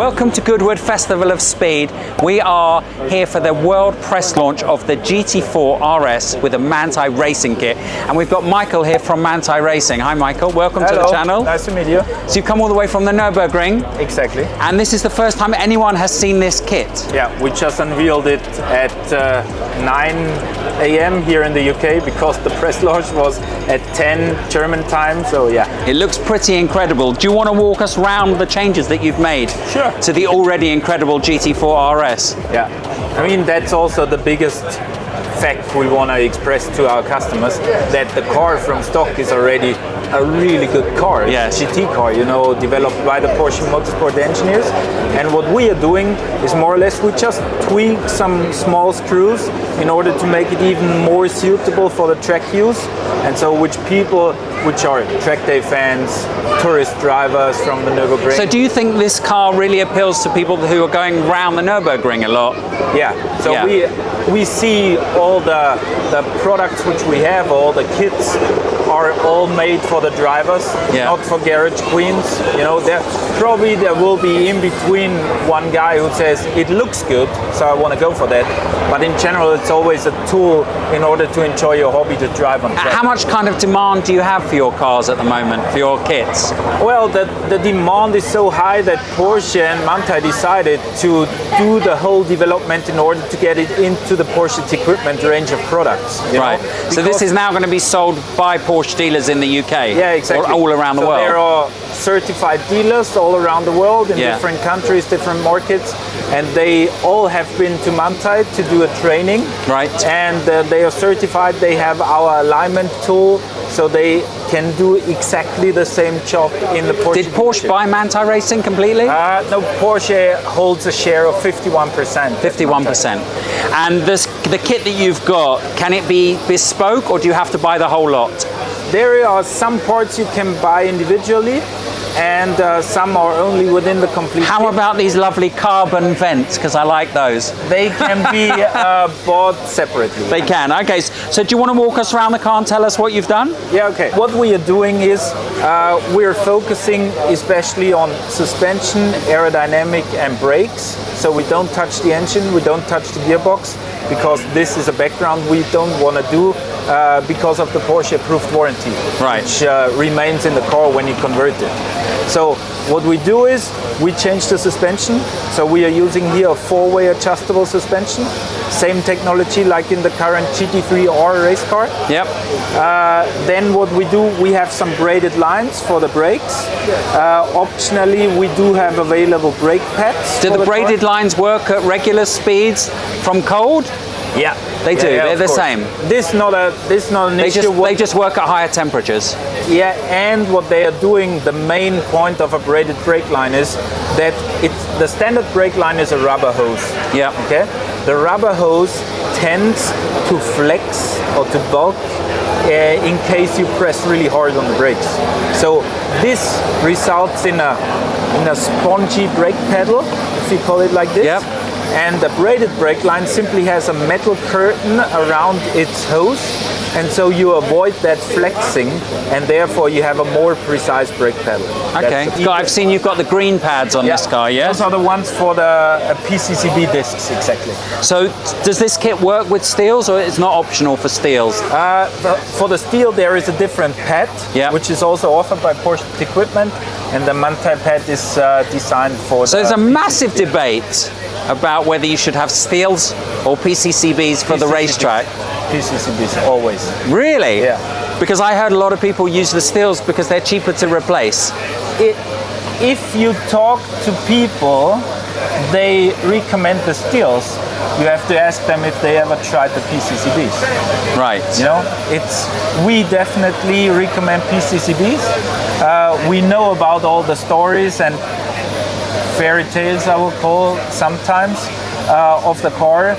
Welcome to Goodwood Festival of Speed. We are here for the world press launch of the GT4 RS with a Manti Racing kit. And we've got Michael here from Manti Racing. Hi Michael, welcome to the channel. Nice to meet you. So you've come all the way from the Nürburgring. Exactly. And this is the first time anyone has seen this kit. Yeah, we just unveiled it at 9 a.m. here in the UK because the press launch was at 10 German time, so yeah. It looks pretty incredible. Do you want to walk us around the changes that you've made to the already incredible GT4 RS? Yeah, I mean that's also the biggest fact we want to express to our customers, that the car from stock is already a really good car. Yes. It's a GT car, you know, developed by the Porsche Motorsport engineers. And what we are doing is more or less we just tweak some small screws in order to make it even more suitable for the track use. And so which are track day fans, tourist drivers from the Nürburgring. So do you think this car really appeals to people who are going around the Nürburgring a lot? Yeah, so we see all the products which we have, all the kits are all made for the drivers, not for garage queens. You know, there will be in between one guy who says it looks good, so I want to go for that. But in general, it's always a tool in order to enjoy your hobby to drive on track. How much kind of demand do you have for your cars at the moment, for your kits? Well, the demand is so high that Porsche and Manti decided to do the whole development in order to get it into the Porsche equipment range of products. Right. So this is now going to be sold by Porsche dealers in the UK? Yeah, exactly. Or all around the world? There are certified dealers all around the world in different countries, different markets, and they all have been to Manti to do a training. Right. And they are certified. They have our alignment tool, so they can do exactly the same job in the Porsche. Did Porsche buy Manti Racing completely? No, Porsche holds a share of 51%. 51%. And the kit that you've got, can it be bespoke or do you have to buy the whole lot? There are some parts you can buy individually, and some are only within the complete How kit. about these lovely carbon vents? Because I like those. They can be bought separately. They can. Okay, so do you want to walk us around the car and tell us what you've done? Yeah, okay. What we are doing is we're focusing especially on suspension, aerodynamic and brakes. So we don't touch the engine, we don't touch the gearbox, because this is a background we don't want to do because of the Porsche approved warranty, which remains in the car when you convert it. So what we do is we change the suspension. So we are using here a four-way adjustable suspension, same technology like in the current GT3R race car. Yep. Then what we do, we have some braided lines for the brakes. Optionally, we do have available brake pads. Do the braided lines work at regular speeds from cold? Yeah, they do. They're the same. This not an issue. They just work at higher temperatures. Yeah, and what they are doing, the main point of a braided brake line is that the standard brake line is a rubber hose. Yeah. Okay. The rubber hose tends to flex or to bulk in case you press really hard on the brakes. So this results in a spongy brake pedal, if you call it like this. Yep. And the braided brake line simply has a metal curtain around its hose, and so you avoid that flexing, and therefore you have a more precise brake pedal. Okay, I've seen you've got the green pads on this car, yes? Those are the ones for the PCCB discs, exactly. So does this kit work with steels, or it's not optional for steels? For the steel there is a different pad, which is also offered by Porsche equipment, and the Manti pad is designed for So there's a massive debate about whether you should have steels or PCCBs for the racetrack. PCCBs, always. Really? Yeah. Because I heard a lot of people use the steels because they're cheaper to replace. If you talk to people, they recommend the steels. You have to ask them if they ever tried the PCCBs. Right. You know, we definitely recommend PCCBs. We know about all the stories and fairy tales, I will call sometimes, of the car.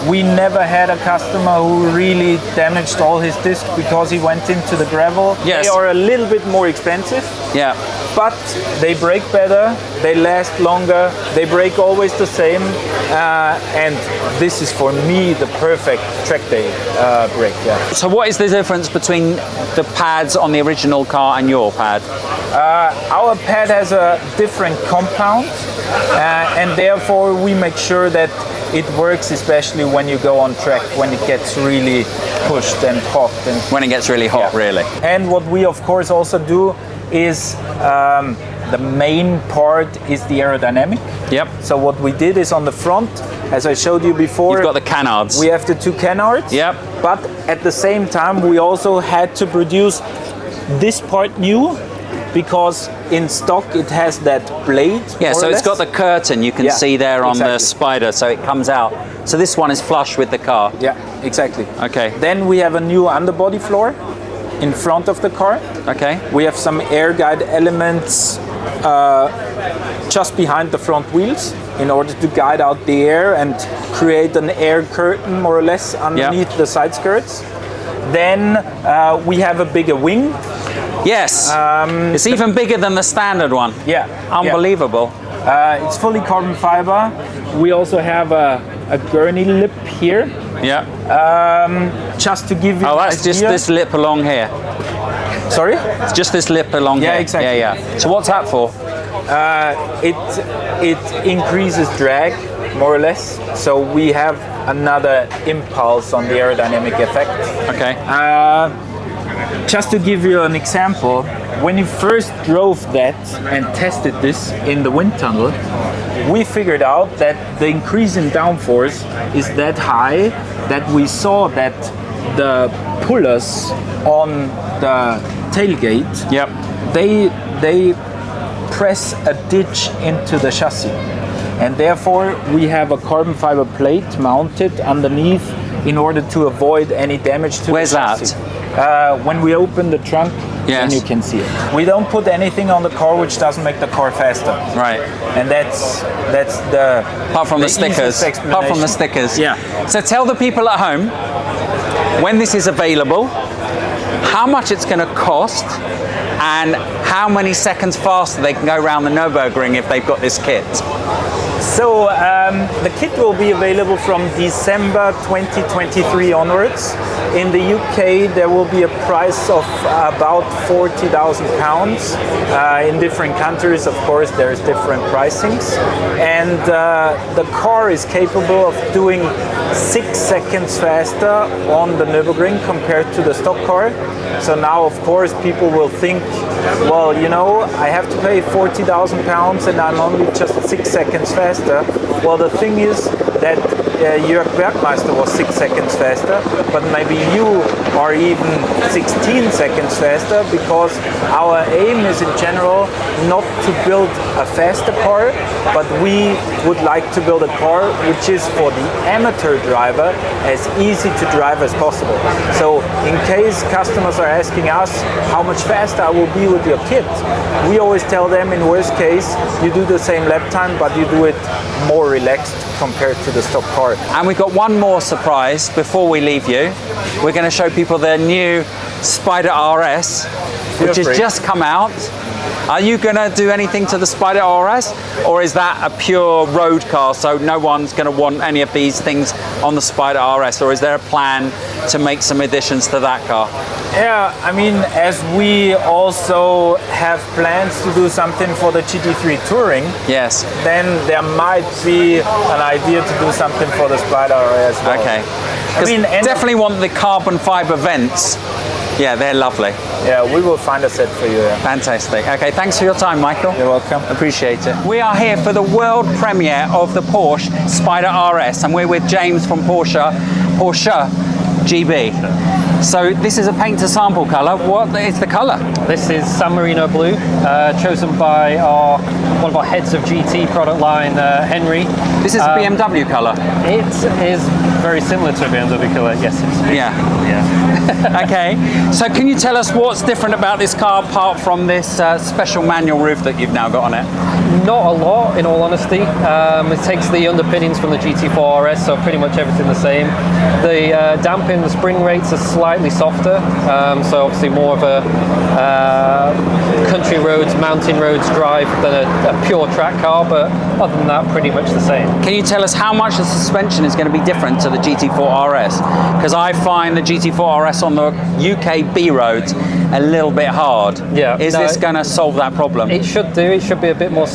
We never had a customer who really damaged all his discs because he went into the gravel. Yes. They are a little bit more expensive. Yeah. But they brake better, they last longer, they brake always the same, and this is for me the perfect track day brake. Yeah. So what is the difference between the pads on the original car and your pad? Our pad has a different compound, and therefore we make sure that it works, especially when you go on track, when it gets really pushed and hot. And when it gets really hot, really. And what we of course also do is the main part is the aerodynamic. Yep. So what we did is on the front, as I showed you before, you've got the canards. We have the two canards. Yep. But at the same time, we also had to produce this part new, because in stock it has that blade. Yeah, so it's got the curtain you can see there on the Spyder, so it comes out. So this one is flush with the car. Yeah, exactly. Okay. Then we have a new underbody floor in front of the car. Okay. We have some air guide elements just behind the front wheels in order to guide out the air and create an air curtain more or less underneath the side skirts. Then we have a bigger wing. Yes, it's even bigger than the standard one. Yeah. Unbelievable. Yeah. It's fully carbon fiber. We also have a gurney lip here. Yeah. Just to give you Oh, that's just this lip along here. Sorry? It's just this lip along here. Yeah, exactly. Yeah. So what's that for? It increases drag, more or less. So we have another impulse on the aerodynamic effect. Okay. Just to give you an example, when you first drove that and tested this in the wind tunnel, we figured out that the increase in downforce is that high that we saw that the pullers on the tailgate, they press a ditch into the chassis. And therefore we have a carbon fiber plate mounted underneath in order to avoid any damage to Where's the chassis. that? When we open the trunk, then you can see it. We don't put anything on the car which doesn't make the car faster. Right. And that's the apart from the stickers. Apart from the stickers. Yeah. So tell the people at home when this is available, how much it's going to cost, and how many seconds faster they can go around the Nürburgring if they've got this kit. So the kit will be available from December 2023 onwards. In the UK, there will be a price of about £40,000. In different countries, of course, there's different pricings. And the car is capable of doing 6 seconds faster on the Nürburgring compared to the stock car. So now, of course, people will think, well, you know, I have to pay £40,000 and I'm only just 6 seconds faster. Well, the thing is that Jörg Bergmeister was 6 seconds faster, but maybe you are even 16 seconds faster, because our aim is in general not to build a faster car, but we would like to build a car which is for the amateur driver as easy to drive as possible. So in case customers are asking us how much faster I will be with your kit, we always tell them, in worst case, you do the same lap time, but you do it more relaxed compared to the stock car. And we've got one more surprise before we leave you. We're going to show people the new Spyder RS, which has just come out. Are you going to do anything to the Spyder RS, or is that a pure road car, so no one's going to want any of these things on the Spyder RS, or is there a plan to make some additions to that car? Yeah, I mean, as we also have plans to do something for the GT3 Touring, yes, then there might be an idea to do something for the Spyder RS as well. Okay. I mean, definitely want the carbon fiber vents. Yeah, they're lovely. Yeah, we will find a set for you. Yeah. Fantastic. Okay, thanks for your time, Michael. You're welcome. Appreciate it. We are here for the world premiere of the Porsche Spyder RS, and we're with James from Porsche GB. So this is a paint to sample colour. What is the colour? This is San Marino blue, chosen by one of our heads of GT product line, Henry. This is a BMW colour. It is very similar to a BMW colour, yes. Yeah. Okay, so can you tell us what's different about this car apart from this special manual roof that you've now got on it? Not a lot, in all honesty. It takes the underpinnings from the GT4 RS, so pretty much everything the same. The damping, the spring rates are slightly softer, so obviously more of a country roads, mountain roads drive than a pure track car, but other than that, pretty much the same. Can you tell us how much the suspension is going to be different to the GT4 RS? Because I find the GT4 RS on the UK B roads a little bit hard. Yeah. Is this going to solve that problem? It should do. It should be a bit more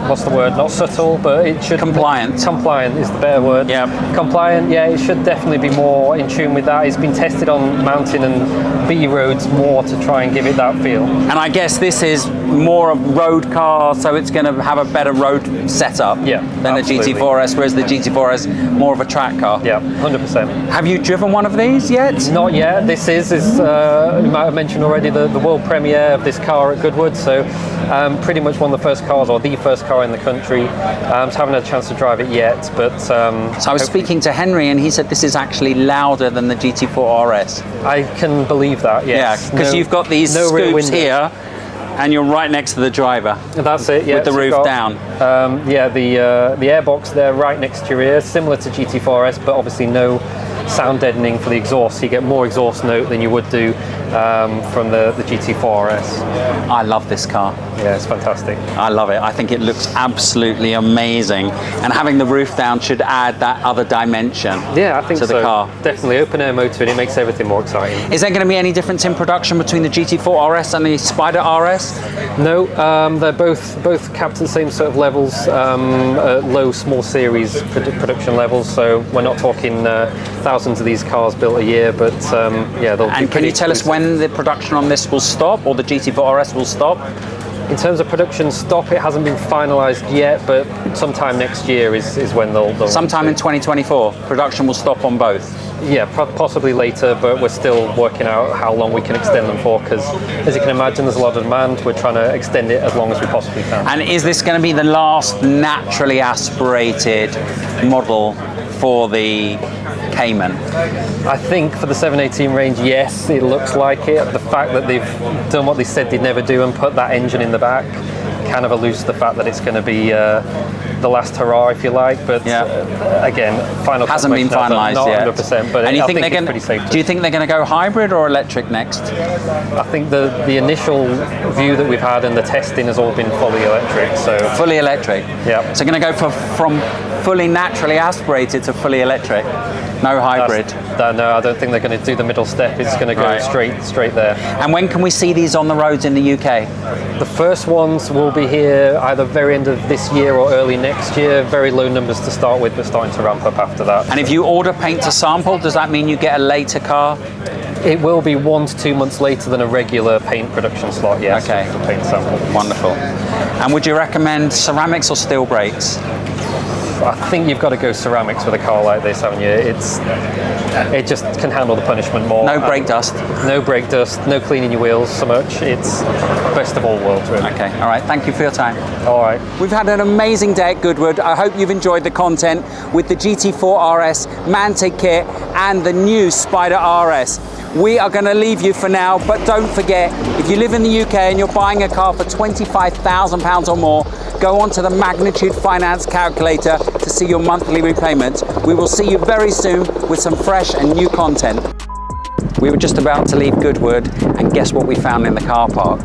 what's the word? Not subtle, but it should... Compliant. Compliant is the better word. Yeah. Compliant, yeah, it should definitely be more in tune with that. It's been tested on mountain and B roads more to try and give it that feel. And I guess this is more a road car, so it's going to have a better road setup than absolutely. the GT4S, whereas the GT4S is more of a track car. Yeah, 100%. Have you driven one of these yet? Not yet. This is you might have mentioned already, the world premiere of this car at Goodwood, so pretty much one of the first cars, or the first car in the country. So haven't had a chance to drive it yet, but... so I was speaking to Henry and he said this is actually louder than the GT4 RS. I can believe that, yes. Yeah, because you've got these scoops here and you're right next to the driver. That's it, yeah. With the roof down. Yeah, the airbox there right next to your ear, similar to GT4 RS, but obviously no sound deadening for the exhaust. So you get more exhaust note than you would do from the GT4 RS. I love this car. Yeah, it's fantastic. I love it. I think it looks absolutely amazing. And having the roof down should add that other dimension yeah, I think to the car. Definitely open air motor, and it makes everything more exciting. Is there going to be any difference in production between the GT4 RS and the Spyder RS? No, they're both capped at the same sort of levels, at low small series production levels. So we're not talking thousands of these cars built a year, but yeah, they'll. And can you tell us when the production on this will stop, or the GT4 RS will stop? In terms of production stop, it hasn't been finalised yet, but sometime next year is when they'll sometime in 2024, production will stop on both. Yeah, possibly later, but we're still working out how long we can extend them for, because as you can imagine, there's a lot of demand. We're trying to extend it as long as we possibly can. And is this going to be the last naturally aspirated model for the Cayman? I think for the 718 range, yes, it looks like it. The fact that they've done what they said they'd never do and put that engine in the back kind of alludes to the fact that it's going to be the last hurrah, if you like. But again, final hasn't been finalised not yet. 100%. But and you think they're it's pretty safe. Do you think they're going to go hybrid or electric next? I think the initial view that we've had and the testing has all been fully electric. So fully electric. Yeah. So going to go from fully naturally aspirated to fully electric. No hybrid. No, I don't think they're going to do the middle step. It's going to go straight there. And when can we see these on the roads in the UK? The first ones will be here either very end of this year or early next year. Very low numbers to start with, but starting to ramp up after that. And if you order paint to sample, does that mean you get a later car? It will be 1 to 2 months later than a regular paint production slot, yes. Okay. For paint sample. Wonderful. And would you recommend ceramics or steel brakes? I think you've got to go ceramics with a car like this, haven't you? It just can handle the punishment more. No brake dust. No brake dust, no cleaning your wheels so much. It's best of all worlds, really. Okay, all right. Thank you for your time. All right. We've had an amazing day at Goodwood. I hope you've enjoyed the content with the GT4 RS, Manti kit, and the new Spyder RS. We are going to leave you for now, but don't forget, if you live in the UK and you're buying a car for £25,000 or more, go onto the Magnitude Finance calculator to see your monthly repayments. We will see you very soon with some fresh and new content. We were just about to leave Goodwood, and guess what we found in the car park?